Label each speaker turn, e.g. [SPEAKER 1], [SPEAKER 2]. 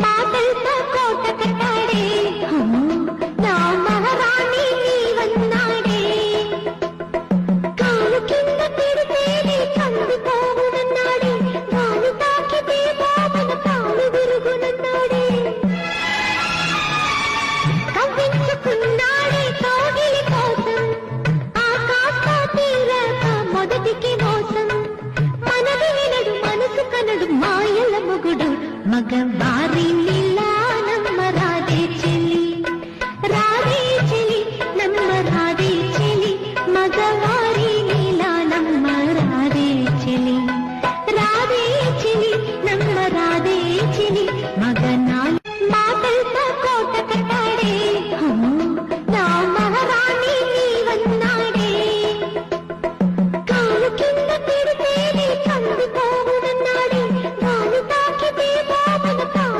[SPEAKER 1] మాటలతో కోట కట్టాడే నా మహారాణి నీవన్నాడే కాలు కింద పెడితేనే కందిపోవునన్నాడే కాలు తాకితే బాబన కాలు విరుగునన్నాడే కవ్వించుకున్నాడే కోగిలి కోసం ఆకాశ తీరాక మొదటికి మోసం మనది వినడు మనసు కనడు మాయల మొగుడు మగవారి నీలా నమ్మరాదే